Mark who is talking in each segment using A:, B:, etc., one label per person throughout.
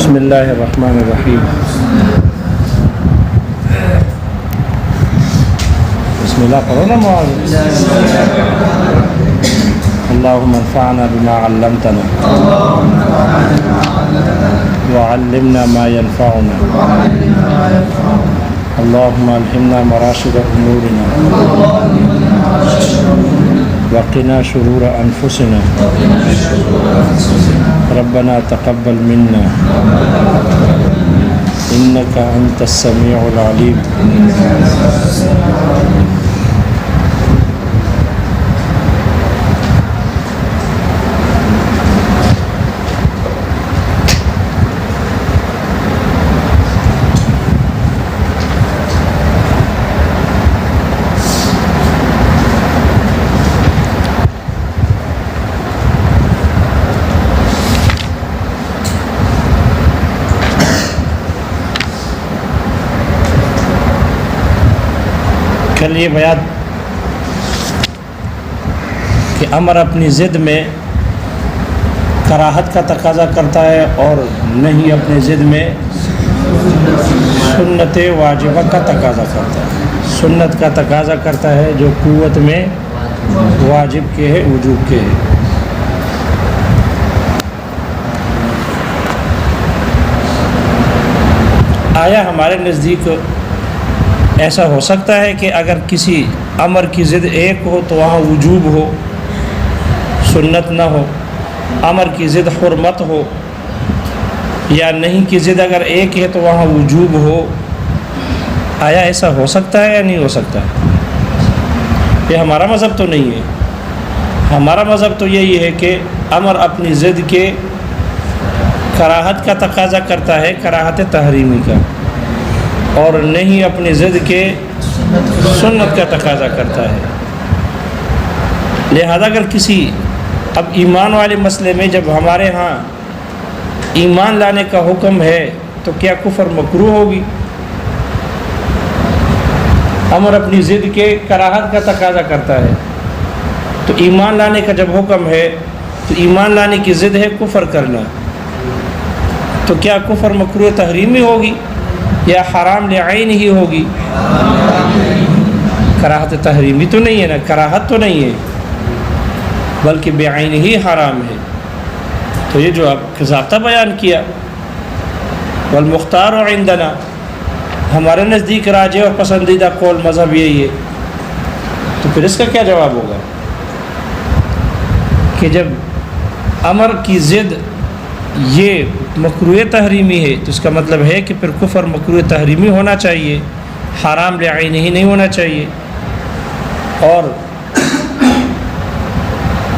A: بسم اللہ الرحمن الرحیم بسم اللہ پڑھو نا معاذ اللہم انفعنا بما علمتنا وعلمنا ما ينفعنا اللہم الہمنا مراشد امورنا وقنا شرور انفسنا ربنا تقبل منا انك انت السميع العليم کل یہ بیان کہ امر اپنی ضد میں کراہت کا تقاضا کرتا ہے اور نہیں اپنی ضد میں سنت واجبہ کا تقاضا کرتا ہے. سنت کا تقاضا کرتا ہے جو قوت میں واجب کے ہے وجوب کے ہے. آیا ہمارے نزدیک ایسا ہو سکتا ہے کہ اگر کسی امر کی ضد ایک ہو تو وہاں وجوب ہو سنت نہ ہو، امر کی ضد حرمت ہو، یا نہیں کی ضد اگر ایک ہے تو وہاں وجوب ہو؟ آیا ایسا ہو سکتا ہے یا نہیں ہو سکتا؟ یہ ہمارا مذہب تو نہیں ہے. ہمارا مذہب تو یہی ہے کہ امر اپنی ضد کے کراہت کا تقاضا کرتا ہے، کراہت تحریمی کا، اور نہیں اپنی ضد کے سنت کا تقاضا کرتا ہے. لہذا اگر کسی اب ایمان والے مسئلے میں جب ہمارے ہاں ایمان لانے کا حکم ہے تو کیا کفر مکروہ ہوگی؟ امر اپنی ضد کے کراہت کا تقاضا کرتا ہے تو ایمان لانے کا جب حکم ہے تو ایمان لانے کی ضد ہے کفر کرنا، تو کیا کفر مکروہ تحریمی ہوگی یا حرام لعین ہی ہوگی؟ کراہت تحریمی تو نہیں ہے نا، کراہت تو نہیں ہے بلکہ بعین ہی حرام ہے. تو یہ جو آپ ضابطہ بیان کیا والمختار عندنا، ہمارے نزدیک راجح اور پسندیدہ قول مذہب یہی ہے، تو پھر اس کا کیا جواب ہوگا کہ جب امر کی ضد یہ مکروہ تحریمی ہے تو اس کا مطلب ہے کہ پھر کفر مکروہ تحریمی ہونا چاہیے، حرام لعین ہی نہیں ہونا چاہیے. اور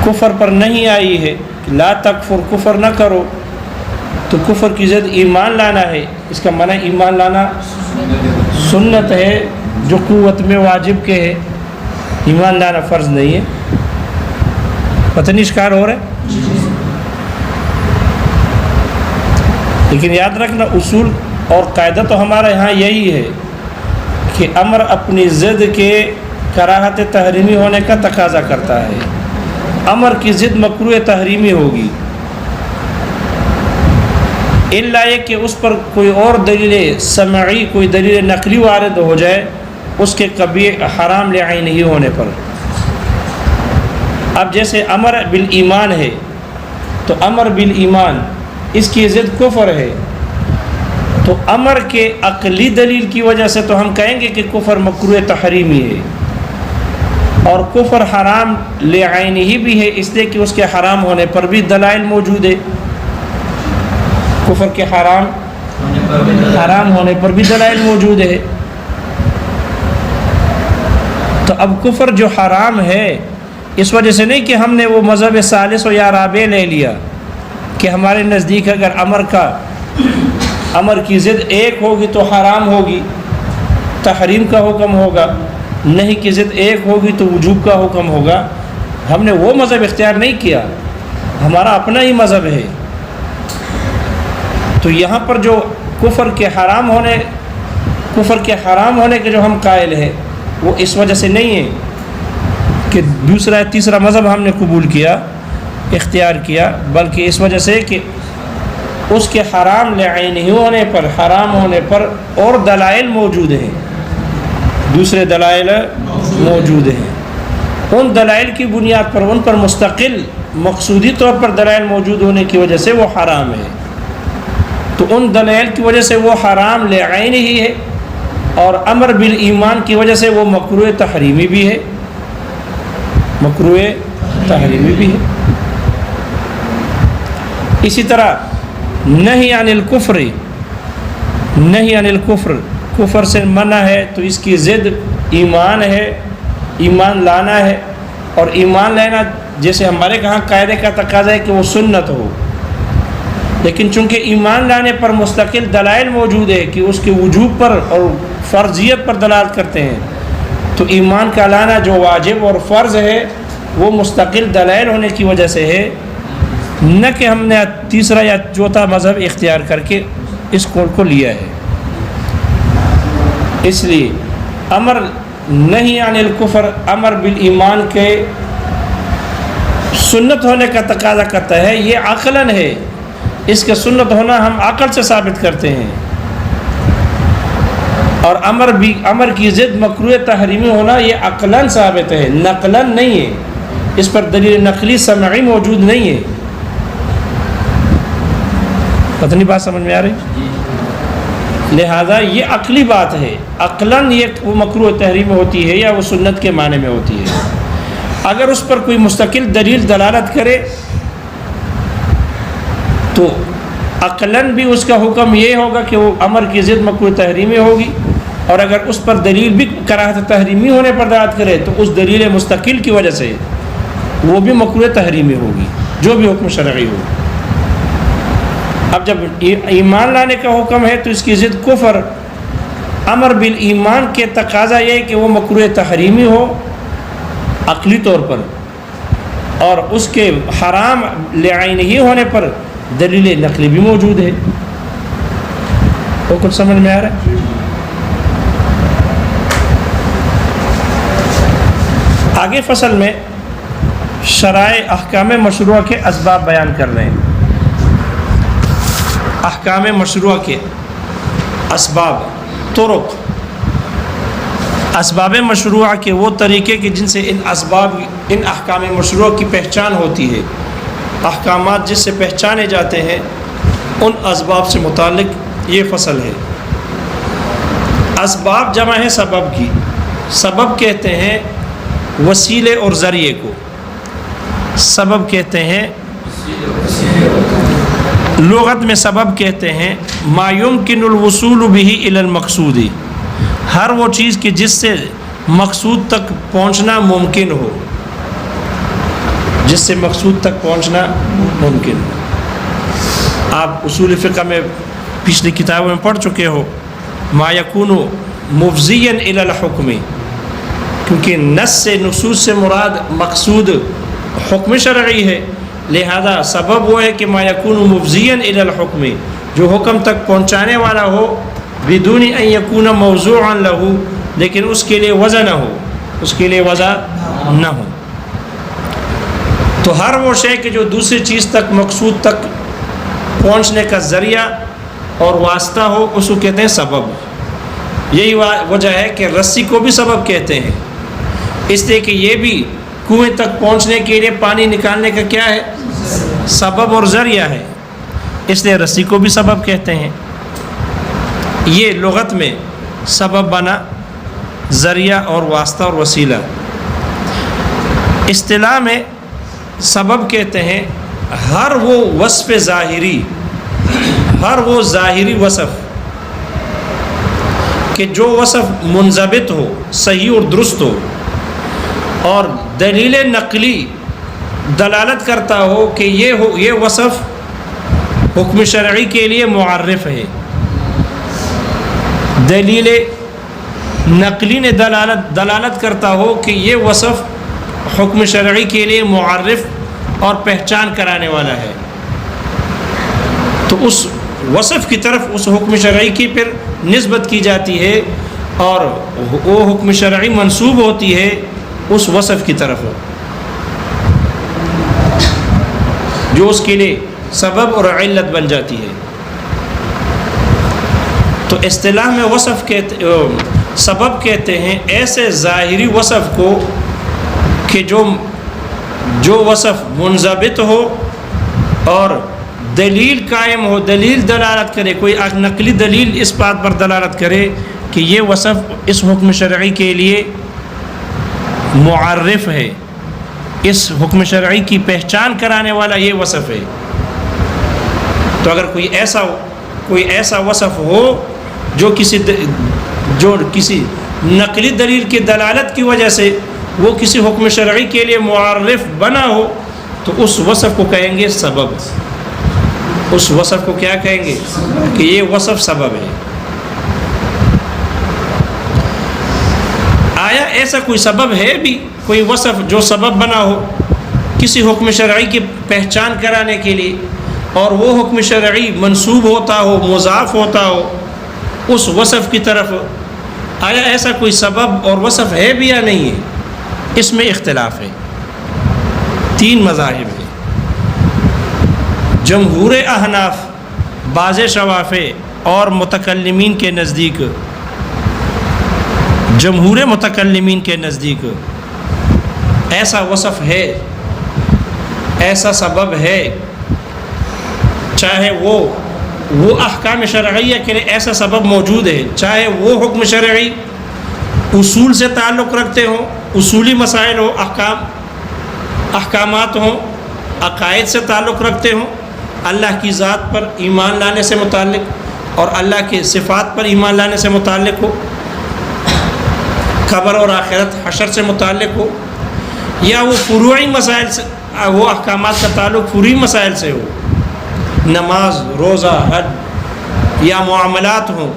A: کفر پر نہیں آئی ہے کہ لا تکفر، کفر نہ کرو، تو کفر کی ضد ایمان لانا ہے. اس کا معنی ایمان لانا سنت ہے جو قوت میں واجب کے ہے، ایمان لانا فرض نہیں ہے. پتہ نہیں اشکار ہو رہا ہے؟ لیکن یاد رکھنا اصول اور قاعدہ تو ہمارا یہاں یہی ہے کہ امر اپنی ضد کے کراہت تحریمی ہونے کا تقاضا کرتا ہے. امر کی ضد مکروہ تحریمی ہوگی الا یہ کہ اس پر کوئی اور دلیل سمعی، کوئی دلیل نقلی وارد ہو جائے اس کے کبھی حرام لعین نہیں ہونے پر. اب جیسے امر بالایمان ہے تو امر بالایمان اس کی ضد کفر ہے، تو امر کے عقلی دلیل کی وجہ سے تو ہم کہیں گے کہ کفر مکروہ تحریمی ہے، اور کفر حرام لعین ہی بھی ہے اس لیے کہ اس کے حرام ہونے پر بھی دلائل موجود ہے. کفر کے حرام ہونے پر بھی دلائل موجود ہے. تو اب کفر جو حرام ہے اس وجہ سے نہیں کہ ہم نے وہ مذہب ثالث و یا رابع لے لیا کہ ہمارے نزدیک اگر امر کی ضد ایک ہوگی تو حرام ہوگی، تحریم کا حکم ہوگا، نہیں کی ضد ایک ہوگی تو وجوب کا حکم ہوگا. ہم نے وہ مذہب اختیار نہیں کیا، ہمارا اپنا ہی مذہب ہے. تو یہاں پر جو کفر کے حرام ہونے کے جو ہم قائل ہیں وہ اس وجہ سے نہیں ہے کہ دوسرا تیسرا مذہب ہم نے قبول کیا، اختیار کیا، بلکہ اس وجہ سے کہ اس کے حرام لعینہ ہونے پر، حرام ہونے پر اور دلائل موجود ہیں، دوسرے دلائل موجود ہیں، ان دلائل کی بنیاد پر، ان پر مستقل مقصودی طور پر دلائل موجود ہونے کی وجہ سے وہ حرام ہے، تو ان دلائل کی وجہ سے وہ حرام لعین ہی ہے، اور امر بالایمان کی وجہ سے وہ مکروہ تحریمی بھی ہے، مکروہ تحریمی بھی ہے۔ اسی طرح نہی عن الکفر، نہی عن الکفر، کفر سے منع ہے تو اس کی ضد ایمان ہے، ایمان لانا ہے، اور ایمان لینا جیسے ہمارے کہاں قاعدے کا تقاضا ہے کہ وہ سنت ہو، لیکن چونکہ ایمان لانے پر مستقل دلائل موجود ہے کہ اس کے وجوب پر اور فرضیت پر دلالت کرتے ہیں، تو ایمان کا لانا جو واجب اور فرض ہے وہ مستقل دلائل ہونے کی وجہ سے ہے، نہ کہ ہم نے تیسرا یا چوتھا مذہب اختیار کر کے اس قول کو لیا ہے۔ اس لیے امر نہیں عن الکفر، امر بالایمان کے سنت ہونے کا تقاضا کرتا ہے، یہ عقلاً ہے، اس کا سنت ہونا ہم عقل سے ثابت کرتے ہیں، اور امر کی ضد مکروہ تحریمی ہونا یہ عقلاً ثابت ہے، نقلاً نہیں ہے، اس پر دلیل نقلی سمعی موجود نہیں ہے۔ پتہ نہیں بات سمجھ میں آ رہی؟ لہذا یہ عقلی بات ہے، عقلاً یہ وہ مکروہ تحریم ہوتی ہے یا وہ سنت کے معنی میں ہوتی ہے۔ اگر اس پر کوئی مستقل دلیل دلالت کرے تو عقلاً بھی اس کا حکم یہ ہوگا کہ وہ امر کی ضد مکروہ تحریمی ہوگی، اور اگر اس پر دلیل بھی کراہت تحریمی ہونے پر دلالت کرے تو اس دلیل مستقل کی وجہ سے وہ بھی مکروہ تحریمی ہوگی، جو بھی حکم شرعی ہو۔ اب جب ایمان لانے کا حکم ہے تو اس کی ضد کفر، امر بالایمان کے تقاضا یہ ہے کہ وہ مکروہ تحریمی ہو عقلی طور پر، اور اس کے حرام لعینہ ہونے پر دلیل نقلی بھی موجود ہے۔ وہ کچھ سمجھ میں آ رہا ہے؟ آگے فصل میں شرائع احکام مشروعہ کے اسباب بیان کر رہے ہیں۔ احکام مشروعہ کے اسباب، طرق، اسباب مشروعہ کے وہ طریقے کہ جن سے ان احکام مشروعہ کی پہچان ہوتی ہے، احکامات جس سے پہچانے جاتے ہیں، ان اسباب سے متعلق یہ فصل ہے۔ اسباب جمع ہے سبب کی، سبب کہتے ہیں وسیلے اور ذریعے کو، سبب کہتے ہیں، لغت میں سبب کہتے ہیں ما یمکن الوصول به الی المقصود، ہر وہ چیز کہ جس سے مقصود تک پہنچنا ممکن ہو، جس سے مقصود تک پہنچنا ممکن ہو۔ آپ اصول فقہ میں پچھلی کتابوں میں پڑھ چکے ہو ما یکون مفضیا الی الحکم، کیونکہ نص سے، نصوص سے مراد مقصود حکم شرعی ہے، لہذا سبب وہ ہے کہ ما یکون مفضیا الی الحکم، جو حکم تک پہنچانے والا ہو، بدون ان یکون موضوعا لہ، لیکن اس کے لیے وضع نہ ہو، اس کے لیے وضع نہ ہو۔ تو ہر وہ شے کہ جو دوسری چیز تک، مقصود تک پہنچنے کا ذریعہ اور واسطہ ہو، اس کو کہتے ہیں سبب۔ یہی وجہ ہے کہ رسی کو بھی سبب کہتے ہیں، اس لیے کہ یہ بھی کنویں تک پہنچنے کے لیے پانی نکالنے کا کیا ہے؟ سبب اور ذریعہ ہے، اس لیے رسی کو بھی سبب کہتے ہیں۔ یہ لغت میں سبب بنا ذریعہ اور واسطہ اور وسیلہ۔ اصطلاح میں سبب کہتے ہیں ہر وہ وصف ظاہری، ہر وہ ظاہری وصف کہ جو وصف منضبط ہو، صحیح اور درست ہو، اور دلیل نقلی دلالت کرتا ہو کہ یہ وصف حکم شرعی کے لیے معرف ہے، دلیل نقلی نے دلالت کرتا ہو کہ یہ وصف حکم شرعی کے لیے معرف اور پہچان کرانے والا ہے، تو اس وصف کی طرف اس حکم شرعی کی پھر نسبت کی جاتی ہے، اور وہ حکم شرعی منسوب ہوتی ہے اس وصف کی طرف جو اس کے لیے سبب اور علت بن جاتی ہے۔ تو اصطلاح میں سبب کہتے ہیں ایسے ظاہری وصف کو کہ جو وصف منضبط ہو اور دلیل قائم ہو، دلیل دلالت کرے، کوئی نقلی دلیل اس بات پر دلالت کرے کہ یہ وصف اس حکم شرعی کے لیے معرف ہے، اس حکم شرعی کی پہچان کرانے والا یہ وصف ہے۔ تو اگر کوئی ایسا وصف ہو جو کسی نقلی دلیل کی دلالت کی وجہ سے وہ کسی حکم شرعی کے لیے معرف بنا ہو، تو اس وصف کو کہیں گے سبب۔ اس وصف کو کیا کہیں گے کہ یہ وصف سبب ہے۔ آیا ایسا کوئی سبب ہے بھی، کوئی وصف جو سبب بنا ہو کسی حکم شرعی کی پہچان کرانے کے لیے، اور وہ حکم شرعی منسوب ہوتا ہو، مضاف ہوتا ہو اس وصف کی طرف؟ آیا ایسا کوئی سبب اور وصف ہے بھی یا نہیں ہے؟ اس میں اختلاف ہے، 3 مذاہب ہیں۔ جمہور احناف، بعض شوافع اور متکلمین کے نزدیک، جمہور متکلمین کے نزدیک ایسا وصف ہے، ایسا سبب ہے، چاہے وہ احکام شرعیہ کے لیے ایسا سبب موجود ہے، چاہے وہ حکم شرعی اصول سے تعلق رکھتے ہوں، اصولی مسائل ہو، احکامات ہوں، عقائد سے تعلق رکھتے ہوں، اللہ کی ذات پر ایمان لانے سے متعلق اور اللہ کے صفات پر ایمان لانے سے متعلق ہو، قبر اور آخرت حشر سے متعلق ہو، یا وہ فروعی مسائل سے، وہ احکامات کا تعلق فروعی مسائل سے ہو، نماز، روزہ، حج، یا معاملات ہوں،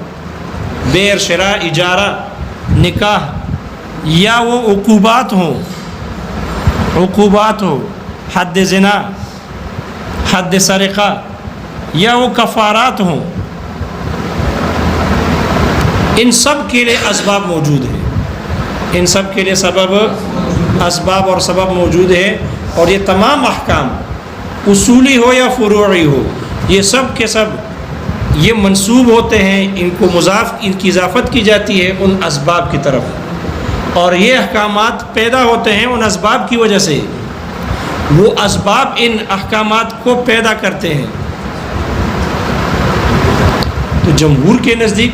A: بیر، شراء، اجارہ، نکاح، یا وہ عقوبات ہوں، حد زنا، حد سرقہ، یا وہ کفارات ہوں، ان سب کے لیے اسباب موجود ہیں، ان سب کے لیے اسباب اور سبب موجود ہے، اور یہ تمام احکام اصولی ہو یا فروعی ہو، یہ سب کے سب یہ منسوب ہوتے ہیں، ان کی اضافت کی جاتی ہے ان اسباب کی طرف، اور یہ احکامات پیدا ہوتے ہیں ان اسباب کی وجہ سے، وہ اسباب ان احکامات کو پیدا کرتے ہیں۔ تو جمہور کے نزدیک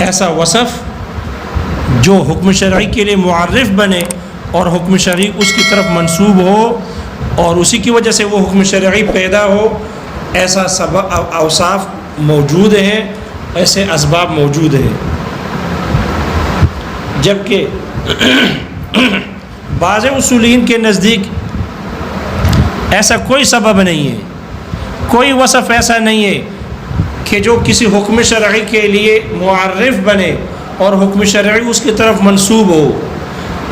A: ایسا وصف جو حکم شرعی کے لیے معرف بنے اور حکم شرعی اس کی طرف منسوب ہو اور اسی کی وجہ سے وہ حکم شرعی پیدا ہو، ایسا سبب اوصاف موجود ہیں، ایسے اسباب موجود ہیں۔ جبکہ بعض اصولین کے نزدیک ایسا کوئی سبب نہیں ہے، کوئی وصف ایسا نہیں ہے کہ جو کسی حکم شرعی کے لیے معرف بنے اور حکم شرعی اس کی طرف منسوب ہو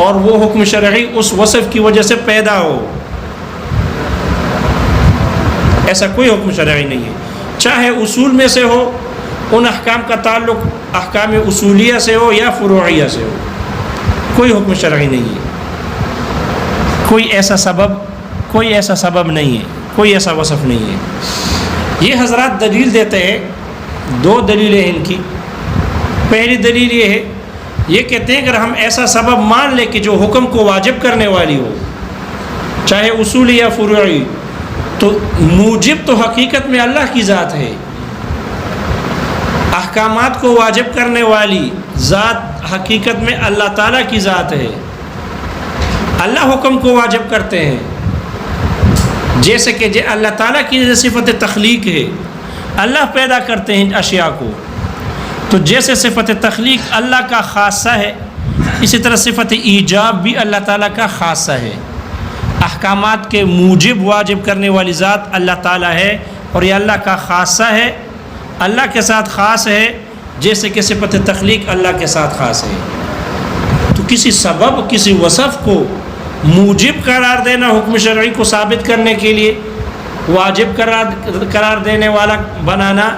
A: اور وہ حکم شرعی اس وصف کی وجہ سے پیدا ہو، ایسا کوئی حکم شرعی نہیں ہے، چاہے اصول میں سے ہو، ان احکام کا تعلق احکام اصولیہ سے ہو یا فروعیہ سے ہو، کوئی حکم شرعی نہیں ہے، کوئی ایسا سبب نہیں ہے، کوئی ایسا وصف نہیں ہے۔ یہ حضرات دلیل دیتے ہیں، 2 دلیلیں ان کی۔ پہلی دلیل یہ ہے، یہ کہتے ہیں اگر ہم ایسا سبب مان لیں کہ جو حکم کو واجب کرنے والی ہو، چاہے اصولی یا فروعی، تو موجب تو حقیقت میں اللہ کی ذات ہے، احکامات کو واجب کرنے والی ذات حقیقت میں اللہ تعالیٰ کی ذات ہے، اللہ حکم کو واجب کرتے ہیں، جیسے کہ اللہ تعالیٰ کی صفت تخلیق ہے، اللہ پیدا کرتے ہیں اشیاء کو، تو جیسے صفت تخلیق اللہ کا خاصہ ہے، اسی طرح صفت ایجاب بھی اللہ تعالیٰ کا خاصہ ہے۔ احکامات کے موجب واجب کرنے والی ذات اللہ تعالیٰ ہے، اور یہ اللہ کا خاصہ ہے، اللہ کے ساتھ خاص ہے، جیسے کہ صفت تخلیق اللہ کے ساتھ خاص ہے۔ تو کسی سبب، کسی وصف کو موجب قرار دینا حکم شرعی کو ثابت کرنے کے لیے، واجب قرار دینے والا بنانا،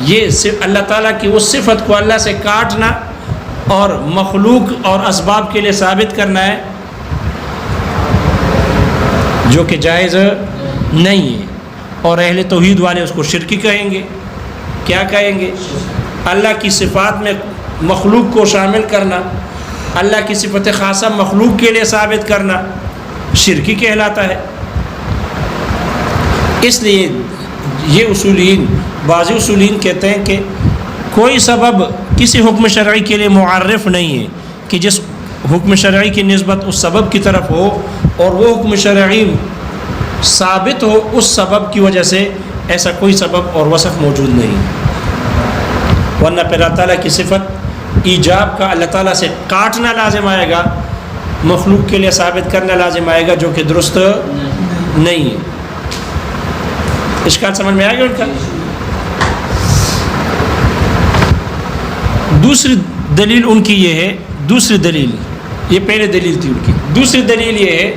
A: یہ اللہ تعالیٰ کی اس صفت کو اللہ سے کاٹنا اور مخلوق اور اسباب کے لیے ثابت کرنا ہے، جو کہ جائز نہیں ہے۔ اور اہل توحید والے اس کو شرکی کہیں گے. کیا کہیں گے؟ اللہ کی صفات میں مخلوق کو شامل کرنا، اللہ کی صفت خاصہ مخلوق کے لیے ثابت کرنا شرکی کہلاتا ہے. اس لیے یہ اصولین، بعض اصولین کہتے ہیں کہ کوئی سبب کسی حکم شرعی کے لیے معرف نہیں ہے کہ جس حکم شرعی کی نسبت اس سبب کی طرف ہو اور وہ حکم شرعی ثابت ہو اس سبب کی وجہ سے، ایسا کوئی سبب اور وصف موجود نہیں. ورنہ پھر اللہ تعالیٰ کی صفت ایجاب کا اللہ تعالیٰ سے کاٹنا لازم آئے گا، مخلوق کے لیے ثابت کرنا لازم آئے گا، جو کہ درست نہیں ہے. اشکال سمجھ میں آئے گا ان کا؟ دوسری دلیل ان کی یہ ہے، دوسری دلیل، یہ پہلے دلیل تھی ان کی، دوسری دلیل یہ ہے،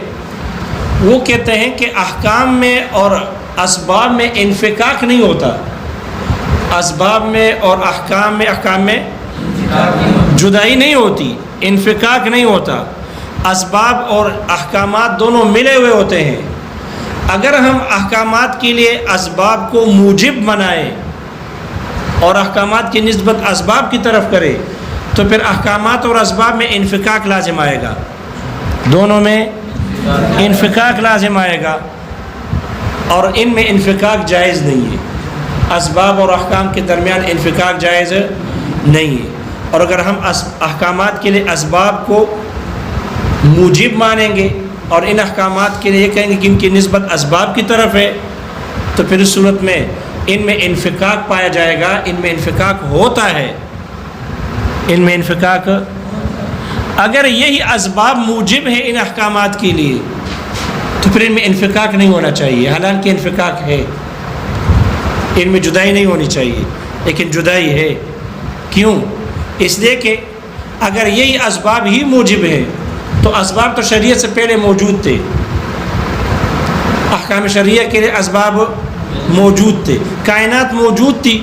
A: وہ کہتے ہیں کہ احکام میں اور اسباب میں انفکاک نہیں ہوتا. اسباب میں اور احکام میں جدائی نہیں ہوتی، انفکاک نہیں ہوتا. اسباب اور احکامات دونوں ملے ہوئے ہوتے ہیں. اگر ہم احکامات کے لیے اسباب کو موجب بنائیں اور احکامات کی نسبت اسباب کی طرف کریں تو پھر احکامات اور اسباب میں انفکاک لازم آئے گا، دونوں میں انفکاک لازم آئے گا، اور ان میں انفکاک جائز نہیں ہے. اسباب اور احکام کے درمیان انفکاک جائز نہیں ہے. اور اگر ہم احکامات کے لیے اسباب کو موجب مانیں گے اور ان احکامات کے لیے یہ کہیں گے کہ ان کی نسبت اسباب کی طرف ہے تو پھر اس صورت میں ان میں انفکاک پایا جائے گا. ان میں انفکاک ہوتا ہے، ان میں انفکاک. اگر یہی اسباب موجب ہیں ان احکامات کے لیے تو پھر ان میں انفکاک نہیں ہونا چاہیے، حالانکہ انفکاک ہے. ان میں جدائی نہیں ہونی چاہیے لیکن جدائی ہے. کیوں؟ اس لیے کہ اگر یہی اسباب ہی موجب ہیں تو اسباب تو شریعت سے پہلے موجود تھے، احکام شریعہ کے لیے اسباب موجود تھے، کائنات موجود تھی،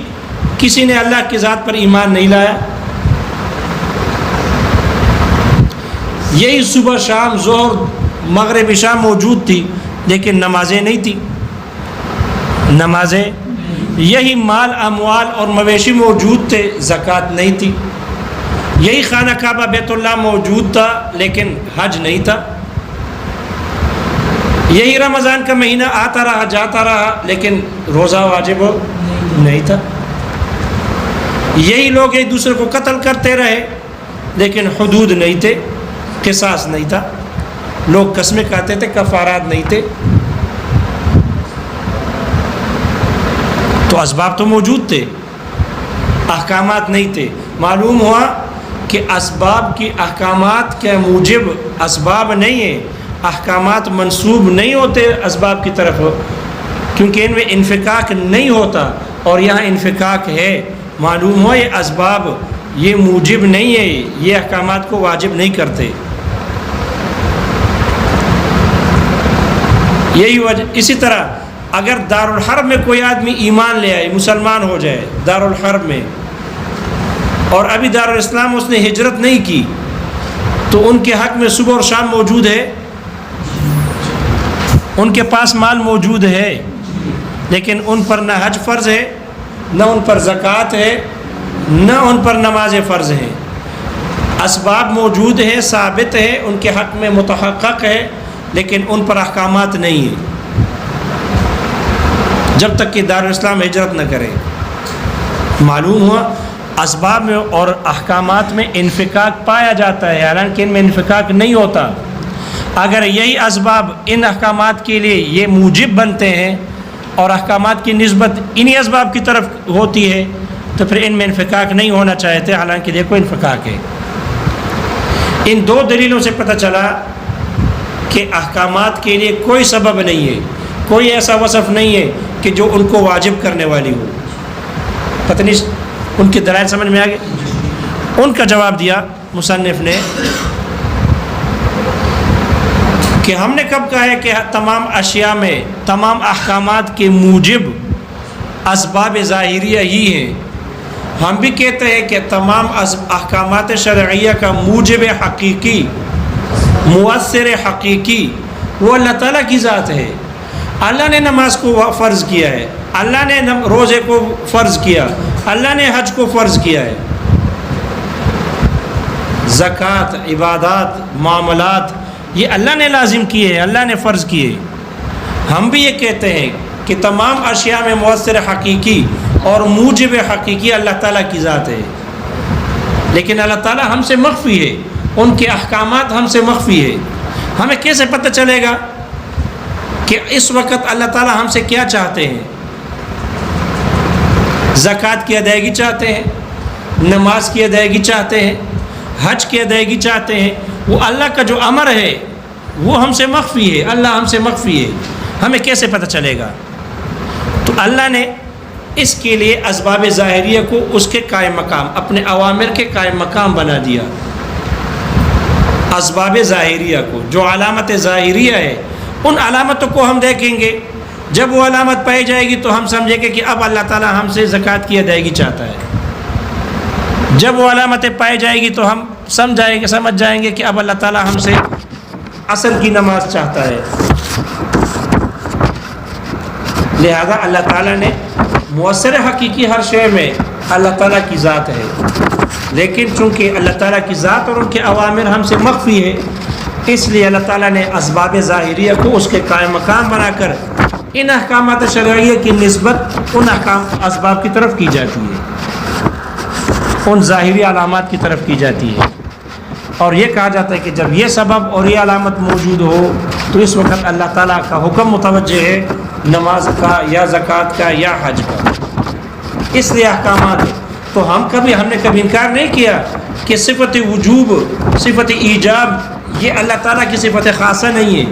A: کسی نے اللہ کی ذات پر ایمان نہیں لایا. یہی صبح شام ظہر مغرب عشاء موجود تھی لیکن نمازیں نہیں تھیں، نمازیں. یہی مال اموال اور مویشی موجود تھے، زکوٰۃ نہیں تھی. یہی خانہ کعبہ بیت اللہ موجود تھا لیکن حج نہیں تھا. یہی رمضان کا مہینہ آتا رہا جاتا رہا لیکن روزہ واجب نہیں تھا. یہی لوگ ایک دوسرے کو قتل کرتے رہے لیکن حدود نہیں تھے، قصاص نہیں تھا. لوگ قسمیں کھاتے تھے، کفارات نہیں تھے. تو اسباب تو موجود تھے، احکامات نہیں تھے. معلوم ہوا کہ اسباب کی احکامات کے موجب اسباب نہیں ہیں، احکامات منسوب نہیں ہوتے اسباب کی طرف کیونکہ ان میں انفکاک نہیں ہوتا، اور یہاں انفکاک ہے. معلوم ہوا یہ اسباب یہ موجب نہیں ہے، یہ احکامات کو واجب نہیں کرتے. یہی وجہ. اسی طرح اگر دارالحرب میں کوئی آدمی ایمان لے آئے، مسلمان ہو جائے دارالحرب میں، اور ابھی دارالاسلام اس نے ہجرت نہیں کی، تو ان کے حق میں صبح اور شام موجود ہے، ان کے پاس مال موجود ہے، لیکن ان پر نہ حج فرض ہے، نہ ان پر زکوٰۃ ہے، نہ ان پر نماز فرض ہے. اسباب موجود ہیں، ثابت ہے، ان کے حق میں متحقق ہے، لیکن ان پر احکامات نہیں ہیں جب تک کہ دارالاسلام ہجرت نہ کرے. معلوم ہوا اسباب میں اور احکامات میں انفکاک پایا جاتا ہے، حالانکہ ان میں انفکاک نہیں ہوتا. اگر یہی اسباب ان احکامات کے لیے یہ موجب بنتے ہیں اور احکامات کی نسبت انہی اسباب کی طرف ہوتی ہے تو پھر ان میں انفکاک نہیں ہونا چاہتے، حالانکہ دیکھو انفکاک ہے. ان دو دلیلوں سے پتہ چلا کہ احکامات کے لیے کوئی سبب نہیں ہے، کوئی ایسا وصف نہیں ہے کہ جو ان کو واجب کرنے والی ہو. پتہ نہیں ان کے دلائل سمجھ میں آ گئے. ان کا جواب دیا مصنف نے کہ ہم نے کب کہا ہے کہ تمام اشیاء میں تمام احکامات کے موجب اسباب ظاہریہ ہی ہیں. ہم بھی کہتے ہیں کہ تمام احکامات شرعیہ کا موجب حقیقی، مؤثر حقیقی وہ اللہ تعالیٰ کی ذات ہے. اللہ نے نماز کو فرض کیا ہے، اللہ نے روزے کو فرض کیا، اللہ نے حج کو فرض کیا ہے، زکوٰۃ، عبادات، معاملات یہ اللہ نے لازم کیے ہیں، اللہ نے فرض کیے۔ ہم بھی یہ کہتے ہیں کہ تمام اشیاء میں مؤثر حقیقی اور موجب حقیقی اللہ تعالیٰ کی ذات ہے، لیکن اللہ تعالیٰ ہم سے مخفی ہے، ان کے احکامات ہم سے مخفی ہے۔ ہمیں کیسے پتہ چلے گا کہ اس وقت اللہ تعالیٰ ہم سے کیا چاہتے ہیں؟ زکوٰۃ کی ادائیگی چاہتے ہیں، نماز کی ادائیگی چاہتے ہیں، حج کی ادائیگی چاہتے ہیں، وہ اللہ کا جو امر ہے وہ ہم سے مخفی ہے، اللہ ہم سے مخفی ہے، ہمیں کیسے پتہ چلے گا؟ تو اللہ نے اس کے لیے اسباب ظاہریہ کو اس کے قائم مقام، اپنے اوامر کے قائم مقام بنا دیا۔ اسباب ظاہریہ کو، جو علامت ظاہریہ ہے، ان علامتوں کو ہم دیکھیں گے، جب وہ علامت پائی جائے گی تو ہم سمجھیں گے کہ اب اللہ تعالیٰ ہم سے زکوٰۃ کی ادائیگی چاہتا ہے۔ جب وہ علامتیں پائی جائے گی تو ہم سمجھ جائیں گے کہ اب اللہ تعالیٰ ہم سے اصل کی نماز چاہتا ہے۔ لہذا اللہ تعالیٰ نے مؤثر حقیقی ہر شے میں اللہ تعالیٰ کی ذات ہے، لیکن چونکہ اللہ تعالیٰ کی ذات اور ان کے اوامر ہم سے مخفی ہے، اس لیے اللہ تعالیٰ نے اسباب ظاہریہ کو اس کے قائم مقام بنا کر ان احکامات شرعیہ کی نسبت ان اسباب کی طرف کی جاتی ہے، ان ظاہری علامات کی طرف کی جاتی ہے، اور یہ کہا جاتا ہے کہ جب یہ سبب اور یہ علامت موجود ہو تو اس وقت اللہ تعالیٰ کا حکم متوجہ ہے، نماز کا یا زکوٰۃ کا یا حج کا، اس لیے احکامات۔ تو ہم نے کبھی انکار نہیں کیا کہ صفت وجوب، صفت ایجاب یہ اللہ تعالیٰ کی صفت خاصہ نہیں ہے،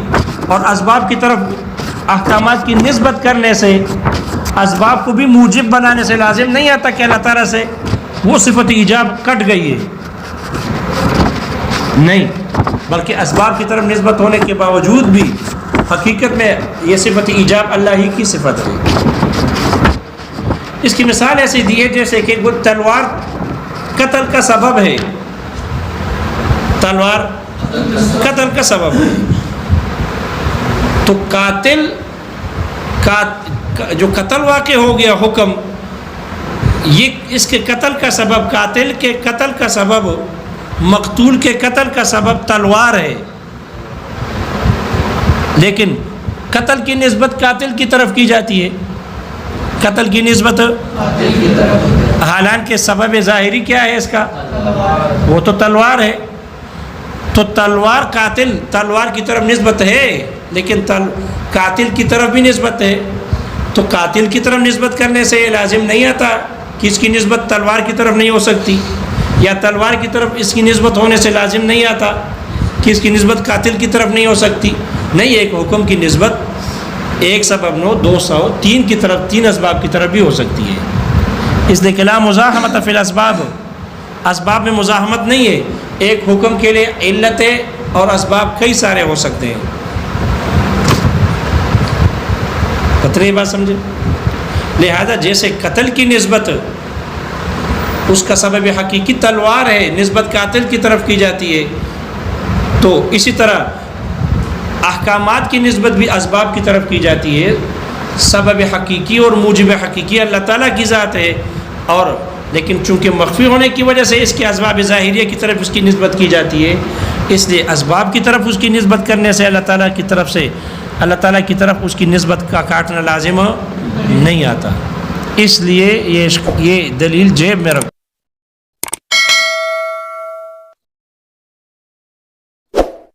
A: اور اسباب کی طرف احکامات کی نسبت کرنے سے، اسباب کو بھی موجب بنانے سے لازم نہیں آتا کہ اللہ تعالیٰ سے وہ صفت ایجاب کٹ گئی ہے، نہیں، بلکہ اسباب کی طرف نسبت ہونے کے باوجود بھی حقیقت میں یہ صفت ایجاب اللہ ہی کی صفت ہے۔ اس کی مثال ایسی دی ہے جیسے کہ وہ تلوار قتل کا سبب ہے، تلوار قتل کا سبب ہے، تو قاتل کا جو قتل واقع ہو گیا حکم، یہ اس کے قتل کا سبب، قاتل کے قتل کا سبب، مقتول کے قتل کا سبب تلوار ہے، لیکن قتل کی نسبت قاتل کی طرف کی جاتی ہے، قتل کی نسبت، حالانکہ سبب ظاہری کیا ہے اس کا؟ وہ تو تلوار ہے، تو تلوار قاتل، تلوار کی طرف نسبت ہے، لیکن قاتل کی طرف بھی نسبت ہے، تو قاتل کی طرف نسبت کرنے سے یہ لازم نہیں آتا کہ اس کی نسبت تلوار کی طرف نہیں ہو سکتی، یا تلوار کی طرف اس کی نسبت ہونے سے لازم نہیں آتا کہ اس کی نسبت قاتل کی طرف نہیں ہو سکتی، نہیں، ایک حکم کی نسبت ایک سبب نو، دو سو، تین کی طرف، تین اسباب کی طرف بھی ہو سکتی ہے۔ اس لیے کہ لا مزاحمت فی الاسباب، اسباب میں مزاحمت نہیں ہے، ایک حکم کے لیے علتیں اور اسباب کئی سارے ہو سکتے ہیں۔ قطعی بات سمجھے؟ لہذا جیسے قتل کی نسبت اس کا سبب حقیقی تلوار ہے، نسبت قاتل کی طرف کی جاتی ہے، تو اسی طرح احکامات کی نسبت بھی اسباب کی طرف کی جاتی ہے۔ سبب حقیقی اور موجب حقیقی اللہ تعالیٰ کی ذات ہے، اور لیکن چونکہ مخفی ہونے کی وجہ سے اس کے اسباب ظاہریہ کی طرف اس کی نسبت کی جاتی ہے، اس لیے اسباب کی طرف اس کی نسبت کرنے سے اللہ تعالیٰ کی طرف سے، اللہ تعالیٰ کی طرف اس کی نسبت کا کاٹنا لازم نہیں آتا۔ اس لیے یہ دلیل جیب میں رکھو۔